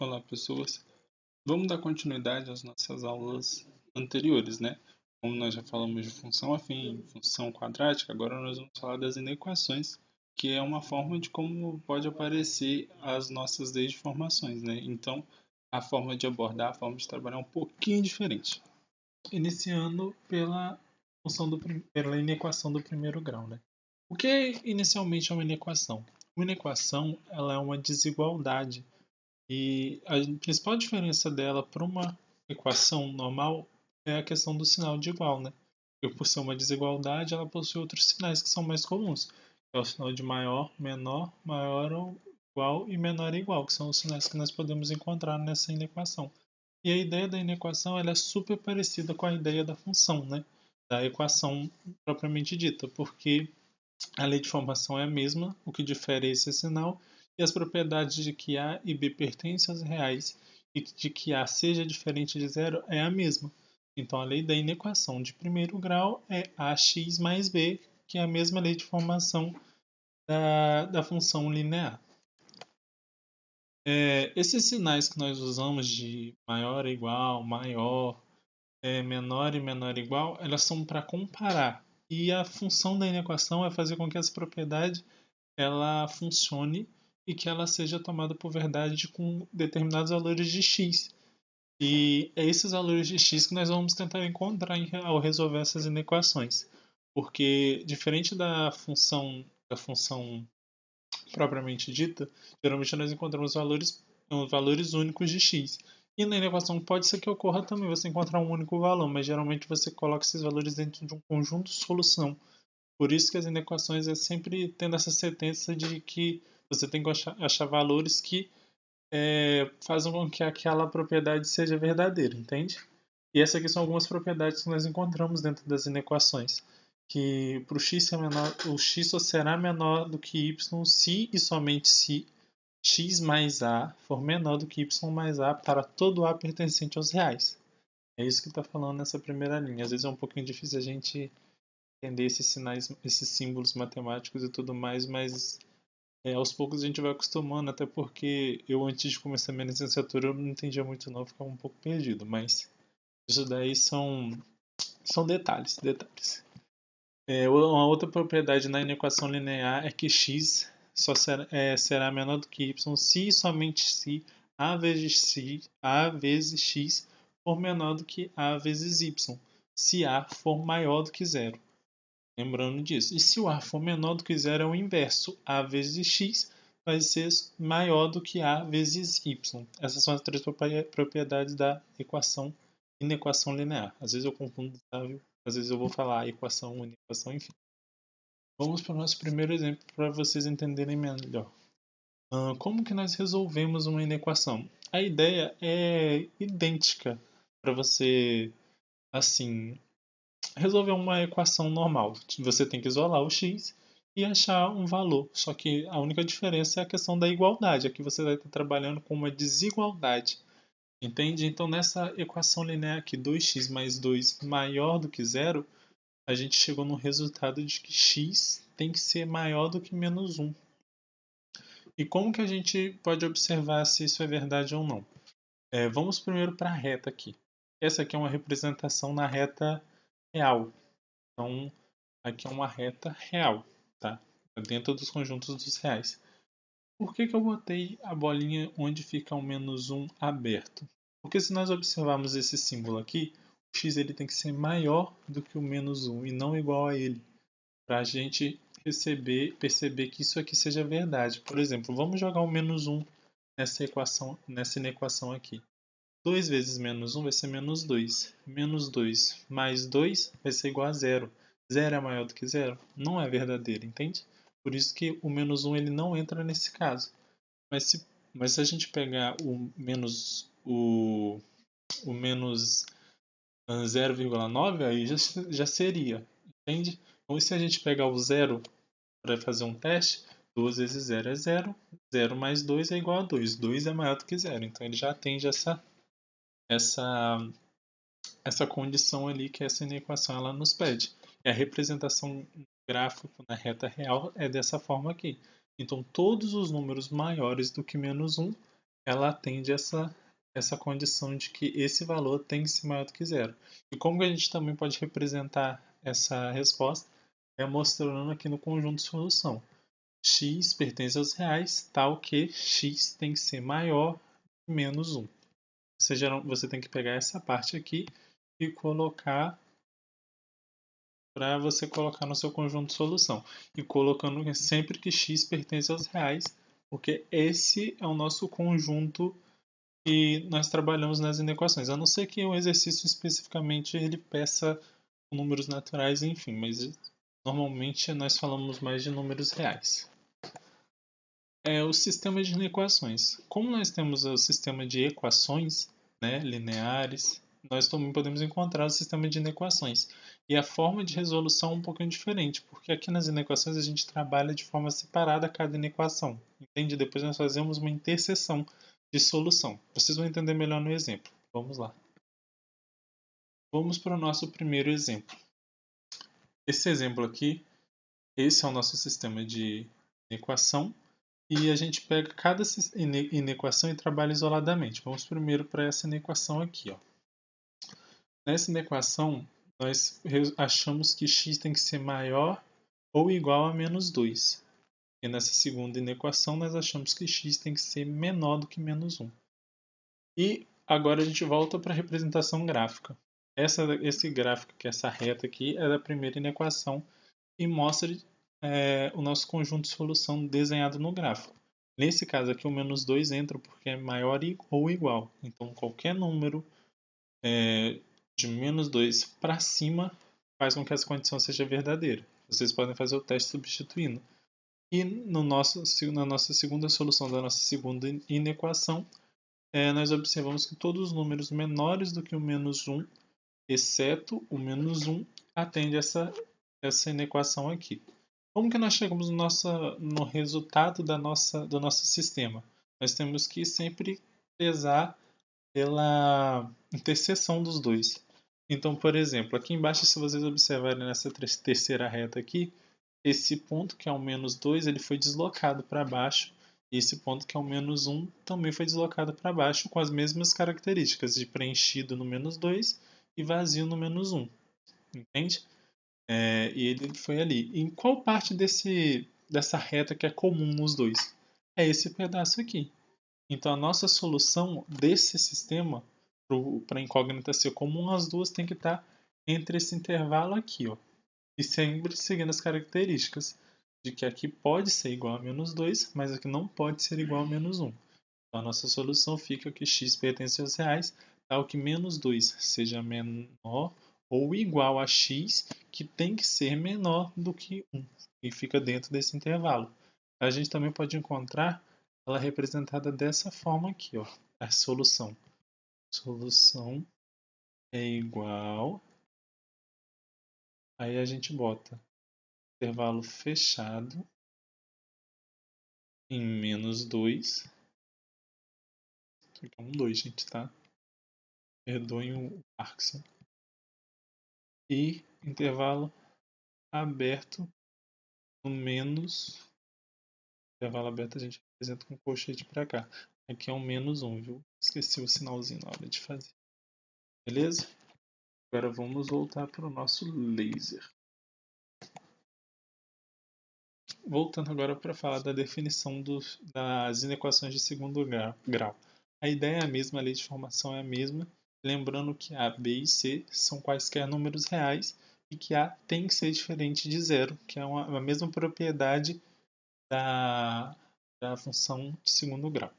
Olá, pessoas. Vamos dar continuidade às nossas aulas anteriores, né? Como nós já falamos de função afim, função quadrática, agora nós vamos falar das inequações, que é uma forma de como pode aparecer as nossas leis de formações, né? Então, a forma de abordar, a forma de trabalhar é um pouquinho diferente. Iniciando pela inequação do primeiro grau, né? O que inicialmente é uma inequação? Uma inequação, ela é uma desigualdade e a principal diferença dela para uma equação normal é a questão do sinal de igual, né? Porque por ser uma desigualdade, ela possui outros sinais que são mais comuns. É o sinal de maior, menor, maior ou igual e menor ou igual, que são os sinais que nós podemos encontrar nessa inequação. E a ideia da inequação ela é super parecida com a ideia da função, né? Da equação propriamente dita, porque a lei de formação é a mesma, o que difere é esse sinal, e as propriedades de que A e B pertencem aos reais e de que A seja diferente de zero é a mesma. Então, a lei da inequação de primeiro grau é AX mais B, que é a mesma lei de formação da função linear. Esses sinais que nós usamos de maior ou igual, maior, menor e menor ou igual, elas são para comparar. E a função da inequação é fazer com que essa propriedade ela funcione e que ela seja tomada por verdade com determinados valores de x. E é esses valores de x que nós vamos tentar encontrar ao resolver essas inequações. Porque diferente da função propriamente dita, geralmente nós encontramos valores únicos de x. E na inequação pode ser que ocorra também você encontrar um único valor, mas geralmente você coloca esses valores dentro de um conjunto de solução. Por isso que as inequações é sempre tendo essa sentença de que você tem que achar valores que fazem com que aquela propriedade seja verdadeira, entende? E essas aqui são algumas propriedades que nós encontramos dentro das inequações. Que para o x ser menor, o x só será menor do que y se e somente se x mais a for menor do que y mais a para todo a pertencente aos reais. É isso que está falando nessa primeira linha. Às vezes é um pouquinho difícil a gente entender esses sinais, esses símbolos matemáticos e tudo mais, mas aos poucos a gente vai acostumando, até porque eu antes de começar a minha licenciatura eu não entendia muito não, ficava um pouco perdido, mas isso daí são detalhes. Uma outra propriedade na inequação linear é que x será menor do que y se e somente se a vezes x for menor do que a vezes y, se a for maior do que zero. Lembrando disso. E se o A for menor do que zero, é o inverso. A vezes x vai ser maior do que A vezes y. Essas são as três propriedades da inequação linear. Às vezes eu confundo, sabe? Às vezes eu vou falar equação, inequação, enfim. Vamos para o nosso primeiro exemplo para vocês entenderem melhor. Como que nós resolvemos uma inequação? A ideia é idêntica para você, assim, resolver uma equação normal. Você tem que isolar o x e achar um valor. Só que a única diferença é a questão da igualdade. Aqui você vai estar trabalhando com uma desigualdade. Entende? Então, nessa equação linear aqui, 2x mais 2 maior do que zero, a gente chegou no resultado de que x tem que ser maior do que menos 1. E como que a gente pode observar se isso é verdade ou não? Vamos primeiro para a reta aqui. Essa aqui é uma representação na reta real. Então, aqui é uma reta real, tá? Dentro dos conjuntos dos reais. Por que eu botei a bolinha onde fica o menos 1 aberto? Porque se nós observarmos esse símbolo aqui, o x ele tem que ser maior do que o menos 1 e não igual a ele, para a gente perceber que isso aqui seja verdade. Por exemplo, vamos jogar o menos 1 nessa inequação aqui. 2 vezes menos 1 vai ser menos 2. Menos 2 mais 2 vai ser igual a zero. Zero é maior do que zero? Não é verdadeiro, entende? Por isso que o menos 1 ele não entra nesse caso. Mas se a gente pegar o menos 0,9, aí já seria, entende? Ou se a gente pegar o zero para fazer um teste, 2 vezes zero é zero. Zero mais 2 é igual a 2. 2 é maior do que zero. Então ele já atende essa condição ali que essa inequação ela nos pede. E a representação gráfica na reta real é dessa forma aqui. Então, todos os números maiores do que menos 1 ela atende essa condição de que esse valor tem que ser maior do que zero. E como que a gente também pode representar essa resposta? É mostrando aqui no conjunto de solução. X pertence aos reais, tal que x tem que ser maior que menos 1. Você tem que pegar essa parte aqui e colocar para você colocar no seu conjunto de solução. E colocando sempre que x pertence aos reais, porque esse é o nosso conjunto que nós trabalhamos nas inequações. A não ser que o exercício especificamente ele peça números naturais, enfim, mas normalmente nós falamos mais de números reais. É o sistema de inequações. Como nós temos o sistema de equações, né, lineares, nós também podemos encontrar o sistema de inequações. E a forma de resolução é um pouquinho diferente, porque aqui nas inequações a gente trabalha de forma separada cada inequação. Entende? Depois nós fazemos uma interseção de solução. Vocês vão entender melhor no exemplo. Vamos lá. Vamos para o nosso primeiro exemplo. Esse exemplo aqui, esse é o nosso sistema de inequação. E a gente pega cada inequação e trabalha isoladamente. Vamos primeiro para essa inequação aqui. Ó. Nessa inequação, nós achamos que x tem que ser maior ou igual a menos 2. E nessa segunda inequação, nós achamos que x tem que ser menor do que menos 1. E agora a gente volta para a representação gráfica. Esse gráfico, que é essa reta aqui, é da primeira inequação e mostra o nosso conjunto de solução desenhado no gráfico. Nesse caso aqui, o menos 2 entra porque é maior ou igual. Então, qualquer número de menos 2 para cima faz com que essa condição seja verdadeira. Vocês podem fazer o teste substituindo. E na nossa segunda solução da nossa segunda inequação, nós observamos que todos os números menores do que o menos 1, exceto o menos 1, atende essa inequação aqui. Como que nós chegamos no resultado do nosso sistema? Nós temos que sempre pesar pela interseção dos dois. Então, por exemplo, aqui embaixo, se vocês observarem nessa terceira reta aqui, esse ponto que é o menos 2, ele foi deslocado para baixo, e esse ponto que é o menos 1 também foi deslocado para baixo, com as mesmas características de preenchido no menos 2 e vazio no menos 1. Entende? E ele foi ali. Em qual parte dessa reta que é comum nos dois? É esse pedaço aqui. Então, a nossa solução desse sistema, para a incógnita ser comum, as duas têm que estar entre esse intervalo aqui. Ó. E sempre seguindo as características de que aqui pode ser igual a menos 2, mas aqui não pode ser igual a menos 1. Então, a nossa solução fica que x pertence aos reais, tal que menos 2 seja menor ou igual a x, que tem que ser menor do que 1, e fica dentro desse intervalo. A gente também pode encontrar ela representada dessa forma aqui, ó, a solução. Solução é igual, aí a gente bota intervalo fechado em menos 2, fica um 2, gente, tá? Perdoem o Parkinson. E intervalo aberto no menos. Intervalo aberto a gente representa com colchete para cá. Aqui é um menos 1, viu? Esqueci o sinalzinho na hora de fazer. Beleza? Agora vamos voltar para o nosso laser. Voltando agora para falar da definição das inequações de segundo grau. A ideia é a mesma, a lei de formação é a mesma. Lembrando que A, B e C são quaisquer números reais e que A tem que ser diferente de zero, que é a mesma propriedade da função de segundo grau.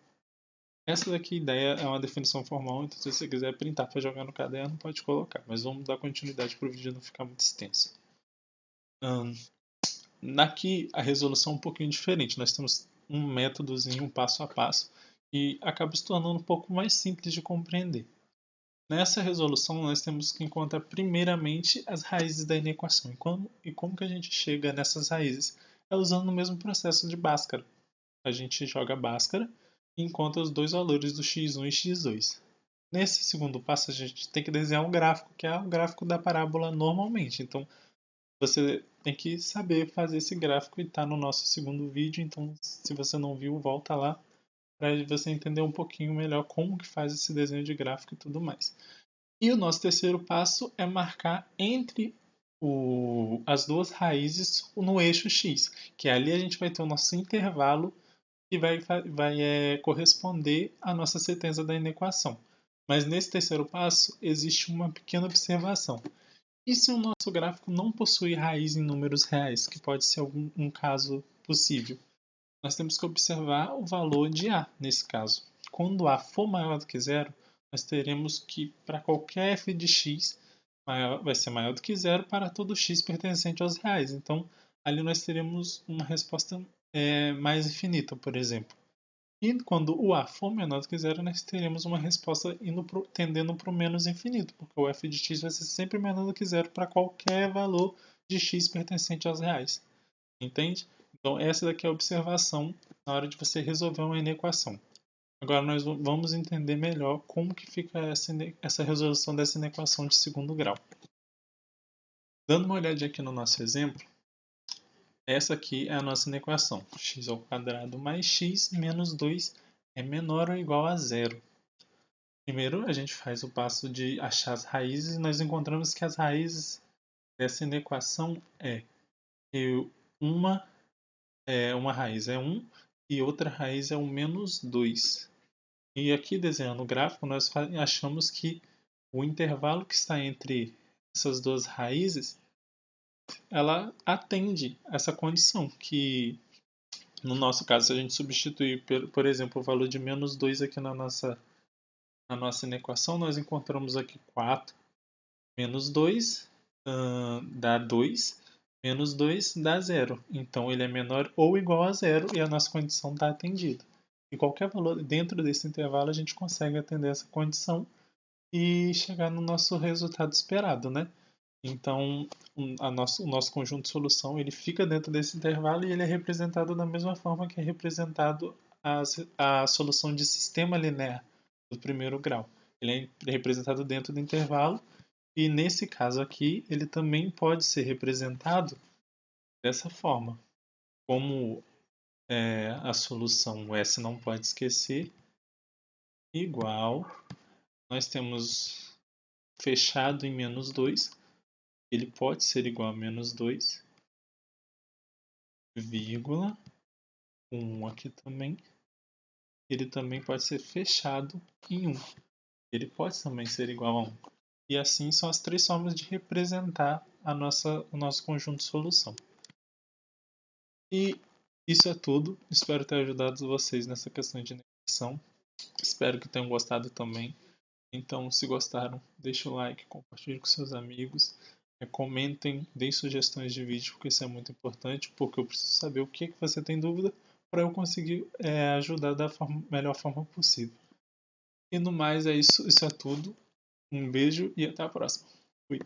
Essa daqui ideia é uma definição formal, então se você quiser printar para jogar no caderno, pode colocar. Mas vamos dar continuidade para o vídeo não ficar muito extenso. Aqui a resolução é um pouquinho diferente. Nós temos um métodozinho, um passo a passo, e acaba se tornando um pouco mais simples de compreender. Nessa resolução, nós temos que encontrar primeiramente as raízes da inequação. E como que a gente chega nessas raízes? É usando o mesmo processo de Bhaskara. A gente joga Bhaskara e encontra os dois valores do x1 e x2. Nesse segundo passo, a gente tem que desenhar um gráfico, que é o gráfico da parábola normalmente. Então, você tem que saber fazer esse gráfico e está no nosso segundo vídeo. Então, se você não viu, volta lá para você entender um pouquinho melhor como que faz esse desenho de gráfico e tudo mais. E o nosso terceiro passo é marcar entre as duas raízes no eixo X, que ali a gente vai ter o nosso intervalo que vai corresponder à nossa certeza da inequação. Mas nesse terceiro passo existe uma pequena observação. E se o nosso gráfico não possui raiz em números reais, que pode ser um caso possível? Nós temos que observar o valor de A nesse caso. Quando A for maior do que zero, nós teremos que, para qualquer f de x, vai ser maior do que zero para todo x pertencente aos reais. Então, ali nós teremos uma resposta mais infinita, por exemplo. E quando o A for menor do que zero, nós teremos uma resposta tendendo para o menos infinito, porque o f de x vai ser sempre menor do que zero para qualquer valor de x pertencente aos reais. Entende? Então, essa daqui é a observação na hora de você resolver uma inequação. Agora, nós vamos entender melhor como que fica essa resolução dessa inequação de segundo grau. Dando uma olhadinha aqui no nosso exemplo, essa aqui é a nossa inequação. X ao quadrado mais x menos 2 é menor ou igual a zero. Primeiro, a gente faz o passo de achar as raízes e nós encontramos que as raízes dessa inequação que uma raiz é 1 e outra raiz é o menos 2. E aqui desenhando o gráfico, nós achamos que o intervalo que está entre essas duas raízes, ela atende essa condição, que no nosso caso, se a gente substituir, por exemplo, o valor de menos 2 aqui na nossa inequação, nós encontramos aqui 4 menos 2 dá 2, menos 2 dá 0. Então, ele é menor ou igual a 0 e a nossa condição está atendida. E qualquer valor dentro desse intervalo, a gente consegue atender essa condição e chegar no nosso resultado esperado, né? Então, o nosso conjunto de solução ele fica dentro desse intervalo e ele é representado da mesma forma que é representado a solução de sistema linear do primeiro grau. Ele é representado dentro do intervalo e, nesse caso aqui, ele também pode ser representado dessa forma. Como a solução S não pode esquecer, igual, nós temos fechado em menos 2, ele pode ser igual a menos 2, vírgula, 1 aqui também, ele também pode ser fechado em 1. Ele pode também ser igual a 1. E assim são as três formas de representar o nosso conjunto de solução. E isso é tudo. Espero ter ajudado vocês nessa questão de inequação. Espero que tenham gostado também. Então, se gostaram, deixe o like, compartilhe com seus amigos, comentem, deem sugestões de vídeo, porque isso é muito importante, porque eu preciso saber o que você tem dúvida para eu conseguir ajudar da melhor forma possível. E no mais é isso é tudo. Um beijo e até a próxima. Fui.